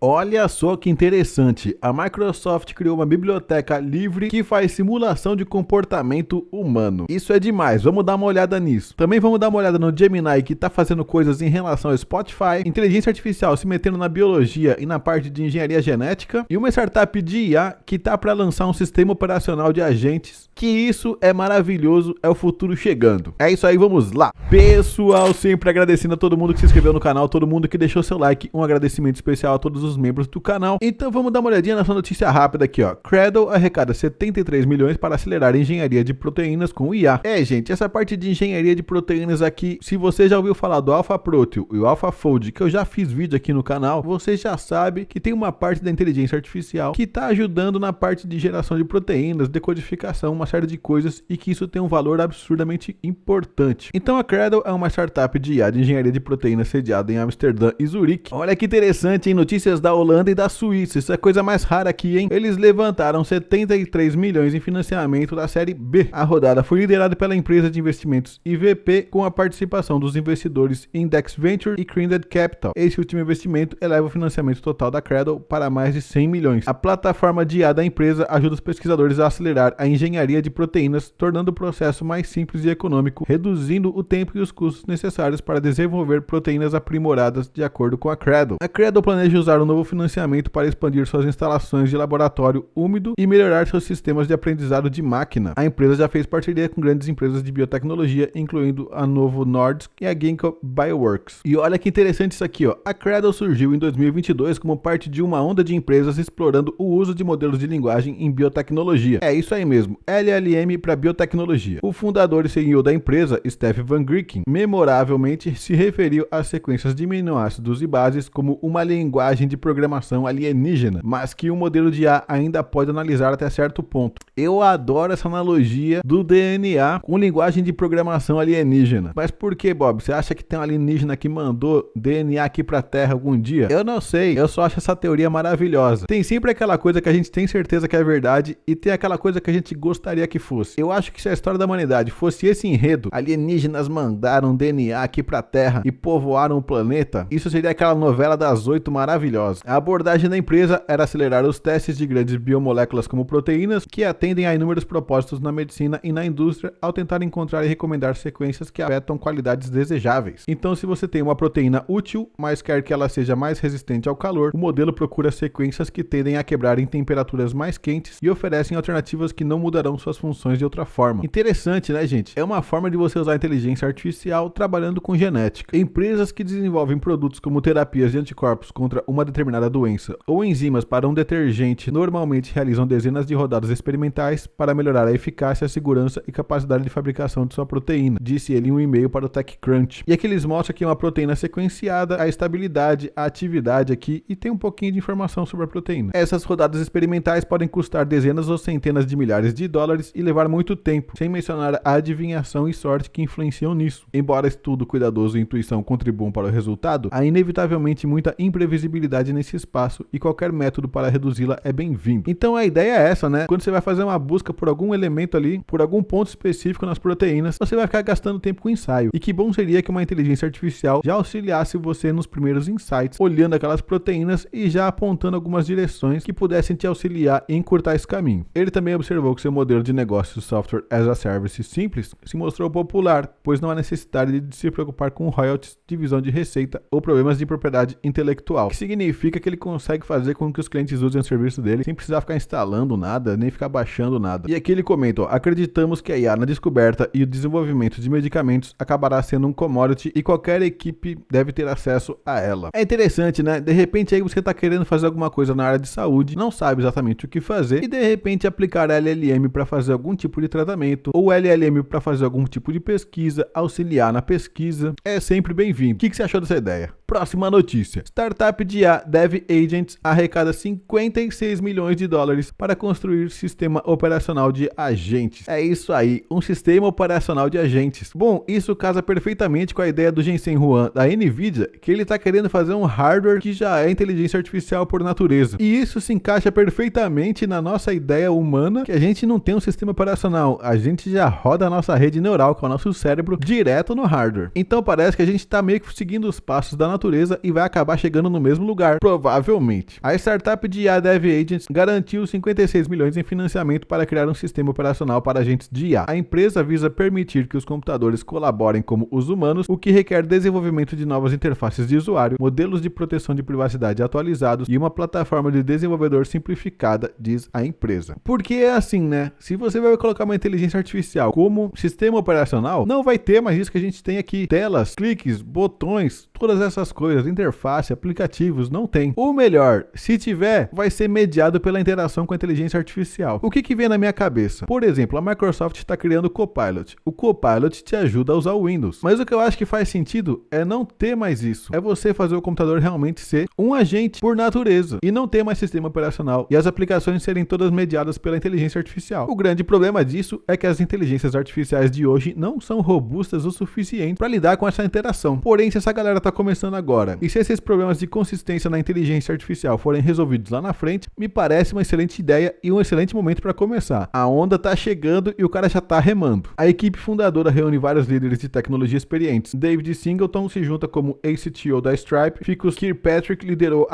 Olha só que interessante, a Microsoft criou uma biblioteca livre que faz simulação de comportamento humano. Isso é demais, vamos dar uma olhada nisso. Também vamos dar uma olhada no Gemini, que está fazendo coisas em relação ao Spotify, inteligência artificial se metendo na biologia e na parte de engenharia genética, e uma startup de IA que está para lançar um sistema operacional de agentes, que isso é maravilhoso, é o futuro chegando. É isso aí, vamos lá. Pessoal, sempre agradecendo a todo mundo que se inscreveu no canal, todo mundo que deixou seu like, um agradecimento especial a todos os membros do canal. Então vamos dar uma olhadinha nessa notícia rápida aqui, ó. Cradle arrecada 73 milhões para acelerar a engenharia de proteínas com IA. Gente, essa parte de engenharia de proteínas aqui, se você já ouviu falar do AlphaProteo e o AlphaFold, que eu já fiz vídeo aqui no canal, você já sabe que tem uma parte da inteligência artificial que está ajudando na parte de geração de proteínas, decodificação, uma série de coisas, e que isso tem um valor absurdamente importante. Então a Cradle é uma startup de IA de engenharia de proteínas sediada em Amsterdã e Zurique. Olha que interessante, hein? Notícias da Holanda e da Suíça, isso é coisa mais rara aqui, hein? Eles levantaram 73 milhões em financiamento da série B. A rodada foi liderada pela empresa de investimentos IVP, com a participação dos investidores Index Venture e Credit Capital. Esse último investimento eleva o financiamento total da Cradle para mais de 100 milhões. A plataforma de IA da empresa ajuda os pesquisadores a acelerar a engenharia de proteínas, tornando o processo mais simples e econômico, reduzindo o tempo e os custos necessários para desenvolver proteínas aprimoradas de acordo com a Cradle. A Cradle planeja usar o novo financiamento para expandir suas instalações de laboratório úmido e melhorar seus sistemas de aprendizado de máquina. A empresa já fez parceria com grandes empresas de biotecnologia, incluindo a Novo Nordisk e a Ginkgo Bioworks. E olha que interessante isso aqui, ó. A Cradle surgiu em 2022 como parte de uma onda de empresas explorando o uso de modelos de linguagem em biotecnologia. É isso aí mesmo, LLM para biotecnologia. O fundador e CEO da empresa, Stef Van Grieken, memoravelmente se referiu às sequências de aminoácidos e bases como uma linguagem de programação alienígena, mas que o modelo de IA ainda pode analisar até certo ponto. Eu adoro essa analogia do DNA com linguagem de programação alienígena. Mas por que, Bob? Você acha que tem um alienígena que mandou DNA aqui pra Terra algum dia? Eu não sei, eu só acho essa teoria maravilhosa. Tem sempre aquela coisa que a gente tem certeza que é verdade e tem aquela coisa que a gente gostaria que fosse. Eu acho que se a história da humanidade fosse esse enredo, alienígenas mandaram DNA aqui pra Terra e povoaram o planeta, isso seria aquela novela das 8 maravilhosa. A abordagem da empresa era acelerar os testes de grandes biomoléculas como proteínas, que atendem a inúmeros propósitos na medicina e na indústria, ao tentar encontrar e recomendar sequências que afetam qualidades desejáveis. Então, se você tem uma proteína útil, mas quer que ela seja mais resistente ao calor, o modelo procura sequências que tendem a quebrar em temperaturas mais quentes e oferecem alternativas que não mudarão suas funções de outra forma. Interessante, né, gente? É uma forma de você usar a inteligência artificial trabalhando com genética. Empresas que desenvolvem produtos como terapias de anticorpos contra uma determinada doença ou enzimas para um detergente normalmente realizam dezenas de rodadas experimentais para melhorar a eficácia, a segurança e capacidade de fabricação de sua proteína, disse ele em um e-mail para o TechCrunch. E aqui eles mostram que uma proteína sequenciada, a estabilidade, a atividade aqui, e tem um pouquinho de informação sobre a proteína. Essas rodadas experimentais podem custar dezenas ou centenas de milhares de dólares e levar muito tempo, sem mencionar a adivinhação e sorte que influenciam nisso. Embora estudo cuidadoso e intuição contribuam para o resultado, há inevitavelmente muita imprevisibilidade nesse espaço e qualquer método para reduzi-la é bem-vindo. Então a ideia é essa, né? Quando você vai fazer uma busca por algum elemento ali, por algum ponto específico nas proteínas, você vai ficar gastando tempo com ensaio. E que bom seria que uma inteligência artificial já auxiliasse você nos primeiros insights, olhando aquelas proteínas e já apontando algumas direções que pudessem te auxiliar em encurtar esse caminho. Ele também observou que seu modelo de negócio Software as a Service simples se mostrou popular, pois não há necessidade de se preocupar com royalties, divisão de receita ou problemas de propriedade intelectual, que significa que ele consegue fazer com que os clientes usem o serviço dele sem precisar ficar instalando nada, nem ficar baixando nada. E aqui ele comenta, ó, acreditamos que a IA na descoberta e o desenvolvimento de medicamentos acabará sendo um commodity e qualquer equipe deve ter acesso a ela. É interessante, né? De repente aí você tá querendo fazer alguma coisa na área de saúde, não sabe exatamente o que fazer e de repente aplicar LLM para fazer algum tipo de tratamento ou LLM para fazer algum tipo de pesquisa, auxiliar na pesquisa, é sempre bem-vindo. O que você achou dessa ideia? Próxima notícia. Startup de IA Dev Agents arrecada 56 milhões de dólares para construir sistema operacional de agentes. É isso aí, um sistema operacional de agentes. Bom, isso casa perfeitamente com a ideia do Jensen Huang da Nvidia, que ele está querendo fazer um hardware que já é inteligência artificial por natureza. E isso se encaixa perfeitamente na nossa ideia humana, que a gente não tem um sistema operacional, a gente já roda a nossa rede neural com o nosso cérebro direto no hardware. Então parece que a gente está meio que seguindo os passos da natureza e vai acabar chegando no mesmo lugar. lugar, provavelmente. A startup de IA Dev Agents garantiu 56 milhões em financiamento para criar um sistema operacional para agentes de IA. A empresa visa permitir que os computadores colaborem como os humanos, o que requer desenvolvimento de novas interfaces de usuário, modelos de proteção de privacidade atualizados e uma plataforma de desenvolvedor simplificada, diz a empresa. Porque é assim, né? Se você vai colocar uma inteligência artificial como sistema operacional, não vai ter mais isso que a gente tem aqui. Telas, cliques, botões, todas essas coisas, interface, aplicativos, não tem. Ou melhor, se tiver, vai ser mediado pela interação com a inteligência artificial. O que vem na minha cabeça? Por exemplo, a Microsoft está criando o Copilot. O Copilot te ajuda a usar o Windows. Mas o que eu acho que faz sentido é não ter mais isso. É você fazer o computador realmente ser um agente por natureza e não ter mais sistema operacional e as aplicações serem todas mediadas pela inteligência artificial. O grande problema disso é que as inteligências artificiais de hoje não são robustas o suficiente para lidar com essa interação. Porém, se essa galera está começando agora e se esses problemas de consistência na inteligência artificial forem resolvidos lá na frente, me parece uma excelente ideia e um excelente momento para começar. A onda tá chegando e o cara já tá remando. A equipe fundadora reúne vários líderes de tecnologia experientes. David Singleton se junta como ex-CTO da Stripe. Ficus Kirkpatrick liderou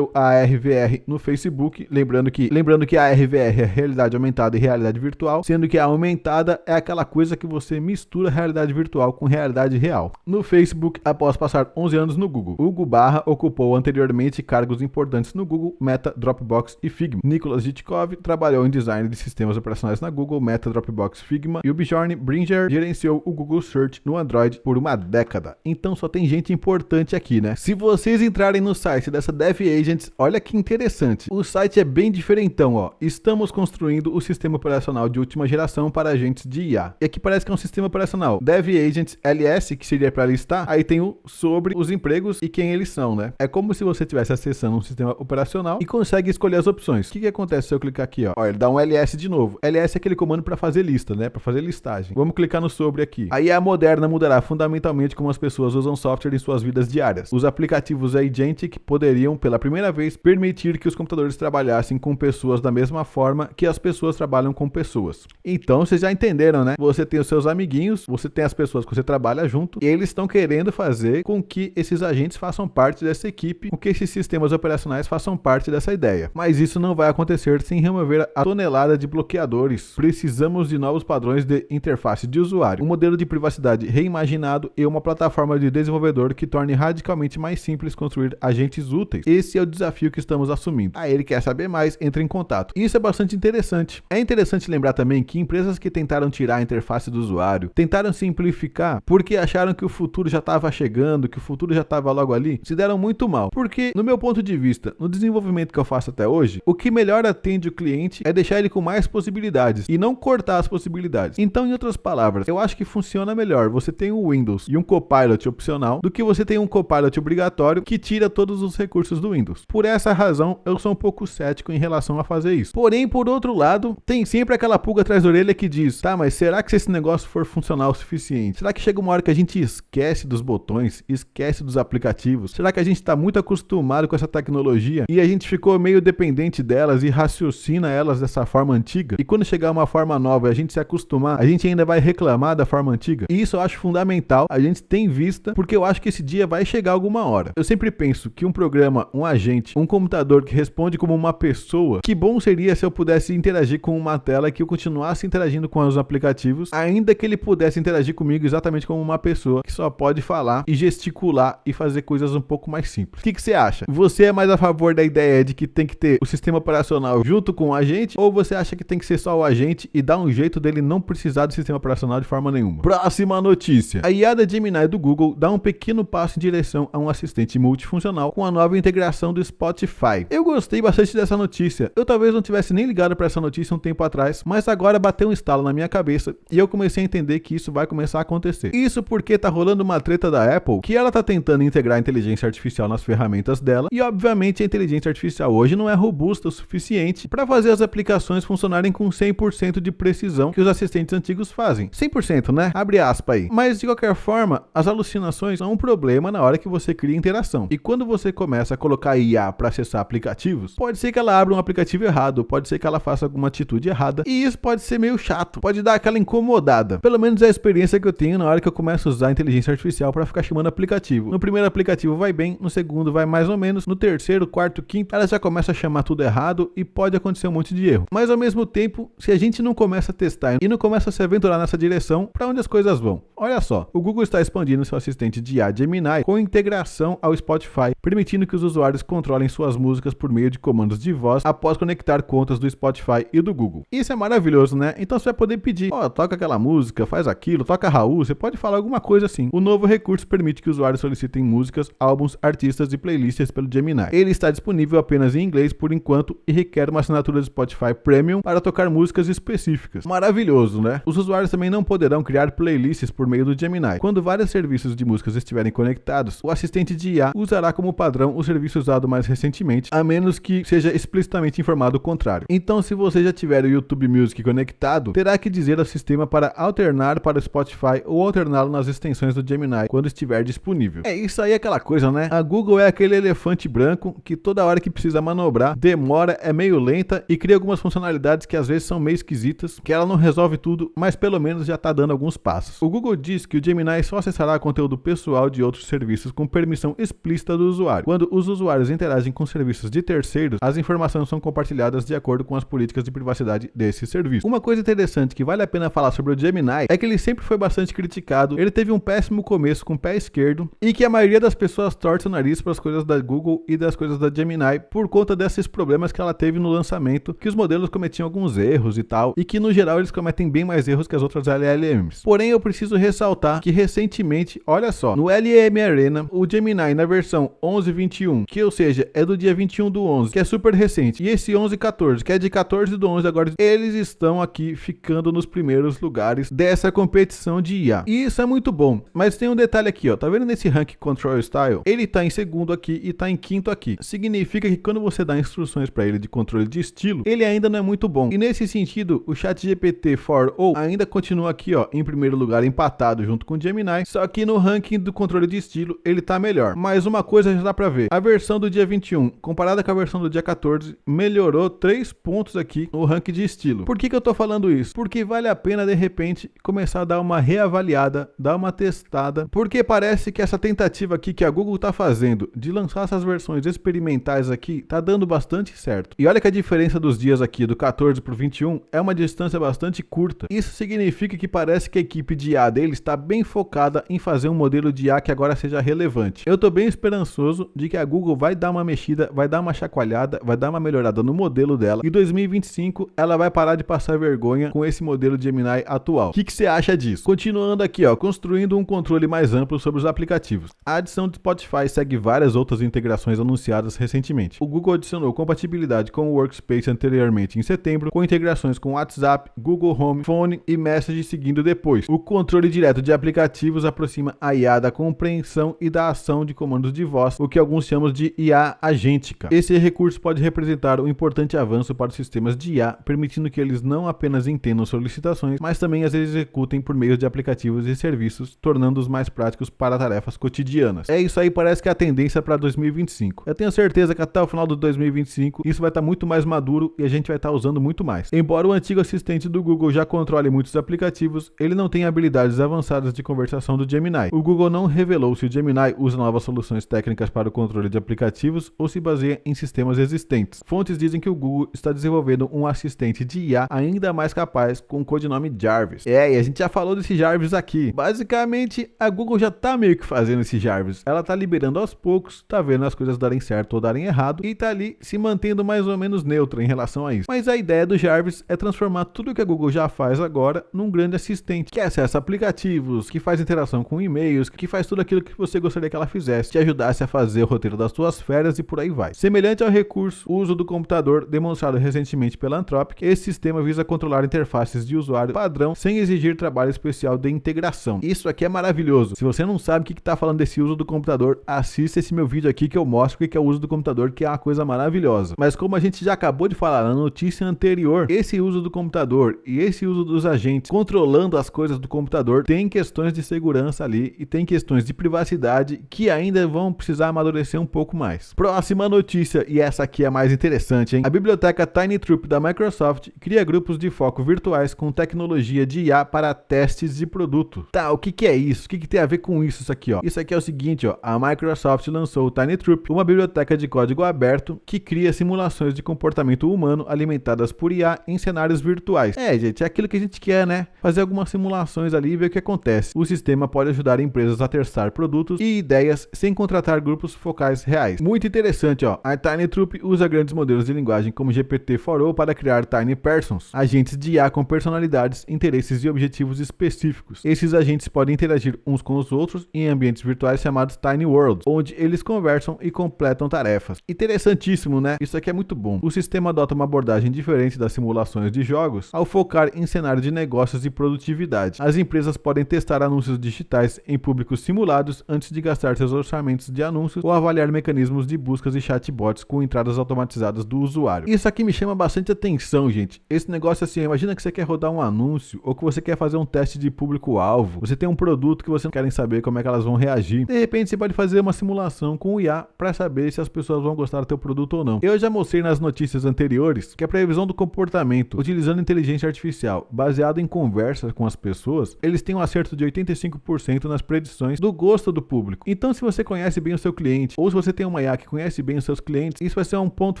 a RVR no Facebook. Lembrando que a RVR é realidade aumentada e realidade virtual, sendo que a aumentada é aquela coisa que você mistura realidade virtual com realidade real. No Facebook, após passar 11 anos no Google, Hugo Barra ocupou anteriormente cargos importantes no Google, Meta, Dropbox e Figma. Nicholas Jitkov trabalhou em design de sistemas operacionais na Google, Meta, Dropbox, Figma, e o Bjorn Bringer gerenciou o Google Search no Android por uma década. Então só tem gente importante aqui, né? Se vocês entrarem no site dessa Dev Agents, olha que interessante. O site é bem diferentão, ó. Estamos construindo o sistema operacional de última geração para agentes de IA. E aqui parece que é um sistema operacional. Dev Agents LS, que seria para listar, aí tem o sobre os empregos e quem eles são, né? É como se você estivesse acessando um sistema operacional e consegue escolher as opções. O que acontece se eu clicar aqui, ó? Ó, ele dá um LS de novo. LS é aquele comando para fazer lista, né? Para fazer listagem. Vamos clicar no sobre aqui. A IA moderna mudará fundamentalmente como as pessoas usam software em suas vidas diárias. Os aplicativos agentic poderiam, pela primeira vez, permitir que os computadores trabalhassem com pessoas da mesma forma que as pessoas trabalham com pessoas. Então, vocês já entenderam, né? Você tem os seus amiguinhos, você tem as pessoas que você trabalha junto, e eles estão querendo fazer com que esses agentes façam parte dessa equipe, com que esses sistemas operacionais façam parte dessa ideia. Mas isso não vai acontecer sem remover a tonelada de bloqueadores. Precisamos de novos padrões de interface de usuário, um modelo de privacidade reimaginado e uma plataforma de desenvolvedor que torne radicalmente mais simples construir agentes úteis. Esse é o desafio que estamos assumindo. Aí ele quer saber mais, entre em contato. Isso é bastante interessante. É interessante lembrar também que empresas que tentaram tirar a interface do usuário, tentaram simplificar porque acharam que o futuro já estava chegando, que o futuro já estava logo ali, se deram muito mal. Porque, no meu ponto de vista, no desenvolvimento que eu faço até hoje, o que melhor atende o cliente é deixar ele com mais possibilidades e não cortar as possibilidades. Então, em outras palavras, eu acho que funciona melhor você tem um Windows e um Copilot opcional do que você tem um Copilot obrigatório que tira todos os recursos do Windows. Por essa razão, eu sou um pouco cético em relação a fazer isso. Porém, por outro lado, tem sempre aquela pulga atrás da orelha que diz, tá, mas será que se esse negócio for funcional o suficiente? Será que chega uma hora que a gente esquece dos botões, esquece dos aplicativos? Será que a gente está muito acostumado com essa tecnologia e a gente ficou meio dependente delas e raciocina elas dessa forma antiga? E quando chegar uma forma nova e a gente se acostumar, a gente ainda vai reclamar da forma antiga? E isso eu acho fundamental, a gente tem vista, porque eu acho que esse dia vai chegar alguma hora. Eu sempre penso que um programa, um agente, um computador que responde como uma pessoa, que bom seria se eu pudesse interagir com uma tela que eu continuasse interagindo com os aplicativos, ainda que ele pudesse interagir comigo exatamente como uma pessoa que só pode falar e gesticular e fazer coisas um pouco mais simples. O que você acha? Você é mais a favor da ideia de que tem que ter o sistema operacional junto com o agente, ou você acha que tem que ser só o agente e dar um jeito dele não precisar do sistema operacional de forma nenhuma? Próxima notícia. A IA da Gemini do Google dá um pequeno passo em direção a um assistente multifuncional com a nova integração do Spotify. Eu gostei bastante dessa notícia. Eu talvez não tivesse nem ligado para essa notícia um tempo atrás, mas agora bateu um estalo na minha cabeça e eu comecei a entender que isso vai começar a acontecer. Isso porque tá rolando uma treta da Apple que ela tá tentando integrar a inteligência artificial nas ferramentas dela e obviamente a inteligência artificial hoje não é robusta o suficiente para fazer as aplicações funcionarem com 100% de precisão que os assistentes antigos fazem. 100%, né? Abre aspas aí. Mas de qualquer forma, as alucinações são um problema na hora que você cria interação. E quando você começa a colocar IA para acessar aplicativos, pode ser que ela abra um aplicativo errado, pode ser que ela faça alguma atitude errada, e isso pode ser meio chato, pode dar aquela incomodada. Pelo menos é a experiência que eu tenho na hora que eu começo a usar a inteligência artificial para ficar chamando aplicativo. No primeiro aplicativo vai bem, no segundo vai mais ou menos, no terceiro, quarto, quinto, ela já começa a chamar tudo errado e pode acontecer um monte de erro. Mas ao mesmo tempo, se a gente não começa a testar e não começa a se aventurar nessa direção, para onde as coisas vão? Olha só, o Google está expandindo seu assistente de IA Gemini com integração ao Spotify, permitindo que os usuários controlem suas músicas por meio de comandos de voz após conectar contas do Spotify e do Google. Isso é maravilhoso, né? Então você vai poder pedir, toca aquela música, faz aquilo, toca Raul, você pode falar alguma coisa assim. O novo recurso permite que usuários solicitem músicas, álbuns, artistas e playlists pelo Gemini. Ele está disponível apenas em inglês por enquanto e requer uma assinatura do Spotify Premium para tocar músicas específicas. Maravilhoso, né? Os usuários também não poderão criar playlists por meio do Gemini. Quando vários serviços de músicas estiverem conectados, o assistente de IA usará como padrão o serviço usado mais recentemente, a menos que seja explicitamente informado o contrário. Então, se você já tiver o YouTube Music conectado, terá que dizer ao sistema para alternar para o Spotify ou alterná-lo nas extensões do Gemini quando estiver disponível. É isso aí, aquela coisa, né? A Google é aquele elefante branco que toda hora que precisa manobrar, demora, é meio lenta e cria algumas funcionalidades que às vezes são meio esquisitas, que ela não resolve tudo, mas pelo menos já tá dando alguns passos. O Google diz que o Gemini só acessará conteúdo pessoal de outros serviços com permissão explícita do usuário. Quando os usuários interagem com serviços de terceiros, as informações são compartilhadas de acordo com as políticas de privacidade desse serviço. Uma coisa interessante que vale a pena falar sobre o Gemini é que ele sempre foi bastante criticado, ele teve um péssimo começo com o pé esquerdo e que a maioria das pessoas torce o nariz para as coisas da Google e das coisas da Gemini por conta desses problemas que ela teve no lançamento, que os modelos cometiam alguns erros e tal, e que no geral eles cometem bem mais erros que as outras LLMs. Porém, eu preciso ressaltar que recentemente, olha só, no LLM Arena, o Gemini na versão 11.21, que ou seja, é do dia 21/11, que é super recente, e esse 11.14, que é de 14/11 agora, eles estão aqui ficando nos primeiros lugares dessa competição de IA. E isso é muito bom, mas tem um detalhe aqui, tá vendo nesse Rank Control Style? Ele tá em segundo aqui e tá em quinto aqui. Significa que quando você dá instruções para ele de controle de estilo, ele ainda não é muito bom. E nesse sentido, o ChatGPT 4o ainda continua aqui, em primeiro lugar, empatado junto com o Gemini, só que no ranking do controle de estilo, ele tá melhor. Mas uma coisa já dá pra ver, a versão do dia 21, comparada com a versão do dia 14, melhorou 3 pontos aqui no ranking de estilo. Por que eu tô falando isso? Porque vale a pena, de repente, começar a dar uma reavaliada, dar uma testada, porque parece que essa tentativa aqui que a Google tá fazendo de lançar essas versões experimentais aqui, tá dando bastante certo. E olha que a diferença dos dias aqui, do 14 pro 21, é uma distância bastante curta. Isso significa que parece que a equipe de IA deles está bem focada em fazer um modelo de IA que agora seja relevante. Eu tô bem esperançoso de que a Google vai dar uma mexida, vai dar uma chacoalhada, vai dar uma melhorada no modelo dela, e em 2025 ela vai parar de passar vergonha com esse modelo de Gemini atual. O que você acha disso? Continuando aqui, construindo um controle mais amplo sobre os aplicativos. A adição do Spotify segue várias outras integrações anunciadas recentemente. O Google adicionou compatibilidade com o Workspace anteriormente em setembro, com integrações com WhatsApp, Google Home, Phone e Message seguindo depois. O controle direto de aplicativos aproxima a IA da compreensão e da ação de comandos de voz, o que alguns chamam de IA agêntica. Esse recurso pode representar um importante avanço para os sistemas de IA, permitindo que eles não apenas entendam solicitações, mas também as executem por meio de aplicativos e serviços, tornando-os mais práticos para tarefas cotidianas. É isso aí, parece que é a tendência para 2025. Eu tenho certeza que até o final de 2025 isso vai estar muito mais maduro e a gente vai estar usando muito mais. Embora o antigo assistente do Google já controle muitos aplicativos, ele não tem habilidades avançadas de conversação do Gemini. O Google não revelou se o Gemini usa novas soluções técnicas para o controle de aplicativos ou se baseia em sistemas existentes. Fontes dizem que o Google está desenvolvendo um assistente de IA ainda mais capaz com o codinome Jarvis. E a gente já falou desse Jarvis aqui. Basicamente, a Google já tá meio que fazendo esse Jarvis. Ela tá liberando aos poucos, tá vendo as coisas darem certo ou darem errado e tá ali se mantendo mais ou menos neutra em relação a isso. Mas a ideia do Jarvis é transformar tudo que a Google já faz agora num grande assistente, que acessa aplicativos, que faz interação com e-mails, que faz tudo aquilo que você gostaria que ela fizesse, te ajudasse a fazer o roteiro das suas férias e por aí vai. Semelhante ao recurso, o uso do computador demonstrado recentemente pela Anthropic, esse sistema visa controlar interfaces de usuário padrão sem exigir trabalho especial de integração. Isso aqui é maravilhoso. Se você não sabe o que está falando desse uso do computador, assista esse meu vídeo aqui que eu mostro o que é o uso do computador, que é uma coisa maravilhosa. Mas como a gente já acabou de falar na notícia anterior, esse uso do computador e esse uso dos agentes controlando as coisas do computador computador tem questões de segurança ali e tem questões de privacidade que ainda vão precisar amadurecer um pouco mais. Próxima notícia, e essa aqui é a mais interessante, hein? A biblioteca TinyTroop da Microsoft cria grupos de foco virtuais com tecnologia de IA para testes de produto. Tá, o que é isso? O que tem a ver com isso aqui, ó? Isso aqui é o seguinte, ó. A Microsoft lançou o TinyTroop, uma biblioteca de código aberto que cria simulações de comportamento humano alimentadas por IA em cenários virtuais. Gente, é aquilo que a gente quer, né? Fazer algumas simulações ali e ver o que acontece. O sistema pode ajudar empresas a testar produtos e ideias sem contratar grupos focais reais. Muito interessante, ó. A TinyTroop usa grandes modelos de linguagem como GPT-4o para criar Tiny Persons, agentes de IA com personalidades, interesses e objetivos específicos. Esses agentes podem interagir uns com os outros em ambientes virtuais chamados Tiny Worlds, onde eles conversam e completam tarefas. Interessantíssimo, né? Isso aqui é muito bom. O sistema adota uma abordagem diferente das simulações de jogos ao focar em cenários de negócios e produtividade. As empresas podem testar anúncios digitais em públicos simulados antes de gastar seus orçamentos de anúncios ou avaliar mecanismos de buscas e chatbots com entradas automatizadas do usuário. Isso aqui me chama bastante atenção, gente. Esse negócio assim, imagina que você quer rodar um anúncio ou que você quer fazer um teste de público-alvo. Você tem um produto que você não quer saber como é que elas vão reagir. De repente você pode fazer uma simulação com o IA para saber se as pessoas vão gostar do teu produto ou não. Eu já mostrei nas notícias anteriores que a previsão do comportamento utilizando inteligência artificial baseado em conversas com as pessoas, eles têm um acerto de 85% nas predições do gosto do público. Então, se você conhece bem o seu cliente ou se você tem uma IA que conhece bem os seus clientes, isso vai ser um ponto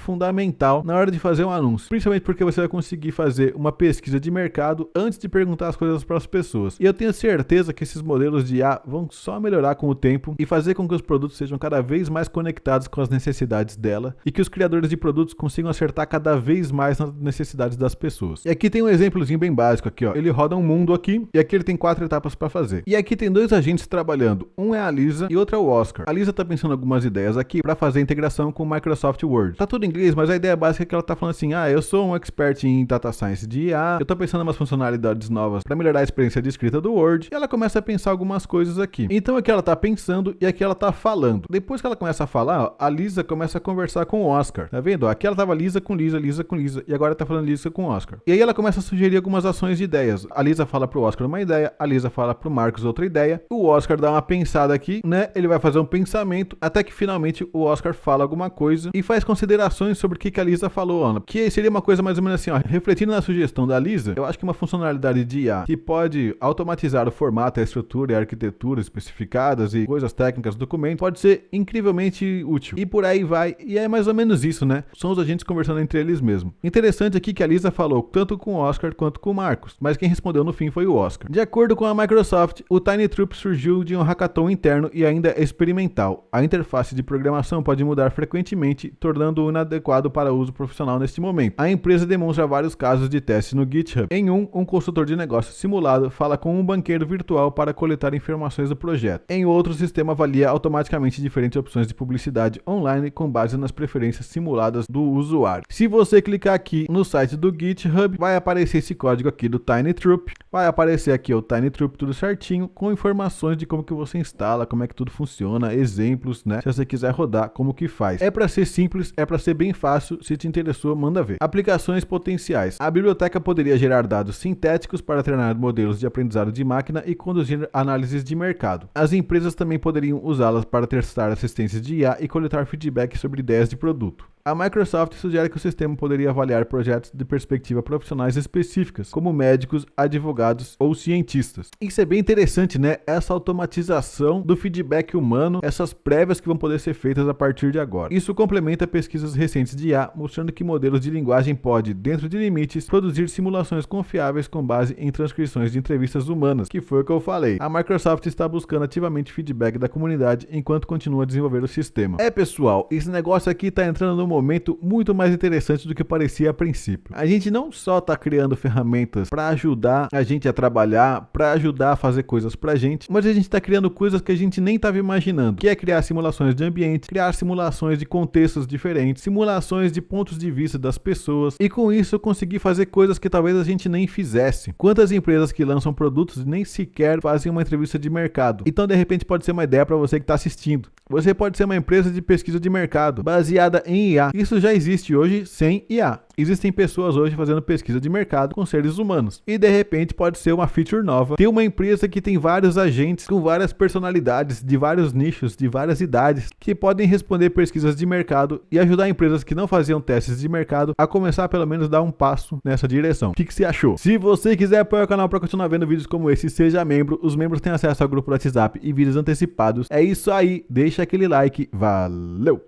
fundamental na hora de fazer um anúncio. Principalmente porque você vai conseguir fazer uma pesquisa de mercado antes de perguntar as coisas para as pessoas. E eu tenho certeza que esses modelos de IA vão só melhorar com o tempo e fazer com que os produtos sejam cada vez mais conectados com as necessidades dela e que os criadores de produtos consigam acertar cada vez mais nas necessidades das pessoas. E aqui tem um exemplozinho bem básico aqui, ó. Ele roda um mundo aqui e aqui ele tem 4 etapas para fazer. E aqui tem 2 agentes trabalhando. Um é a Lisa e outro é o Oscar. A Lisa tá pensando algumas ideias aqui para fazer a integração com o Microsoft Word. Tá tudo em inglês, mas a ideia básica é que ela tá falando assim: eu sou um expert em data science de IA, eu tô pensando em umas funcionalidades novas para melhorar a experiência de escrita do Word. E ela começa a pensar algumas coisas aqui. Então aqui ela tá pensando e aqui ela tá falando. Depois que ela começa a falar, ó, a Lisa começa a conversar com o Oscar. Tá vendo? Aqui ela tava Lisa com Lisa, Lisa com Lisa, e agora tá falando Lisa com o Oscar. E aí ela começa a sugerir algumas ações de ideias. A Lisa fala pro Oscar uma ideia, a Lisa fala pro Marcos outra ideia, o Oscar dá uma pensada aqui, né? Ele vai fazer um pensamento, até que finalmente o Oscar fala alguma coisa e faz considerações sobre o que a Lisa falou, Ana. Que seria uma coisa mais ou menos assim, ó, refletindo na sugestão da Lisa, eu acho que uma funcionalidade de IA que pode automatizar o formato, a estrutura e a arquitetura especificadas e coisas técnicas do documento pode ser incrivelmente útil. E por aí vai, e é mais ou menos isso, né? São os agentes conversando entre eles mesmos. Interessante aqui que a Lisa falou tanto com o Oscar quanto com o Marcos, mas quem respondeu no fim foi o Oscar. De acordo com a Microsoft, o TinyTroop surgiu de um hackathon interno e ainda é experimental. A interface de programação pode mudar frequentemente, tornando-o inadequado para uso profissional neste momento. A empresa demonstra vários casos de teste no GitHub. Em um consultor de negócios simulado fala com um banqueiro virtual para coletar informações do projeto. Em outro, o sistema avalia automaticamente diferentes opções de publicidade online com base nas preferências simuladas do usuário. Se você clicar aqui no site do GitHub, vai aparecer esse código aqui do TinyTroop. Vai aparecer aqui o TinyTroop tudo certinho, com informações de como que você instala, como é que tudo funciona, exemplos, né? Se você quiser rodar, como que faz. É para ser simples, é para ser bem fácil. Se te interessou, manda ver. Aplicações potenciais. A biblioteca poderia gerar dados sintéticos para treinar modelos de aprendizado de máquina e conduzir análises de mercado. As empresas também poderiam usá-las para testar assistências de IA e coletar feedback sobre ideias de produto. A Microsoft sugere que o sistema poderia avaliar projetos de perspectiva profissionais específicas, como médicos, advogados ou cientistas. Isso é bem interessante, né? Essa automatização do feedback humano, essas prévias que vão poder ser feitas a partir de agora. Isso complementa pesquisas recentes de IA, mostrando que modelos de linguagem podem, dentro de limites, produzir simulações confiáveis com base em transcrições de entrevistas humanas, que foi o que eu falei. A Microsoft está buscando ativamente feedback da comunidade enquanto continua a desenvolver o sistema. Pessoal, esse negócio aqui está entrando no momento muito mais interessante do que parecia a princípio. A gente não só está criando ferramentas para ajudar a gente a trabalhar, para ajudar a fazer coisas pra gente, mas a gente está criando coisas que a gente nem estava imaginando, que é criar simulações de ambiente, criar simulações de contextos diferentes, simulações de pontos de vista das pessoas, e com isso conseguir fazer coisas que talvez a gente nem fizesse. Quantas empresas que lançam produtos nem sequer fazem uma entrevista de mercado? Então, de repente, pode ser uma ideia para você que está assistindo. Você pode ser uma empresa de pesquisa de mercado, baseada em IA, IA. Isso já existe hoje sem IA. Existem pessoas hoje fazendo pesquisa de mercado com seres humanos. E de repente pode ser uma feature nova. Tem uma empresa que tem vários agentes com várias personalidades, de vários nichos, de várias idades, que podem responder pesquisas de mercado e ajudar empresas que não faziam testes de mercado a começar a pelo menos dar um passo nessa direção. O que você achou? Se você quiser apoiar o canal para continuar vendo vídeos como esse, seja membro. Os membros têm acesso ao grupo do WhatsApp e vídeos antecipados. É isso aí. Deixa aquele like. Valeu!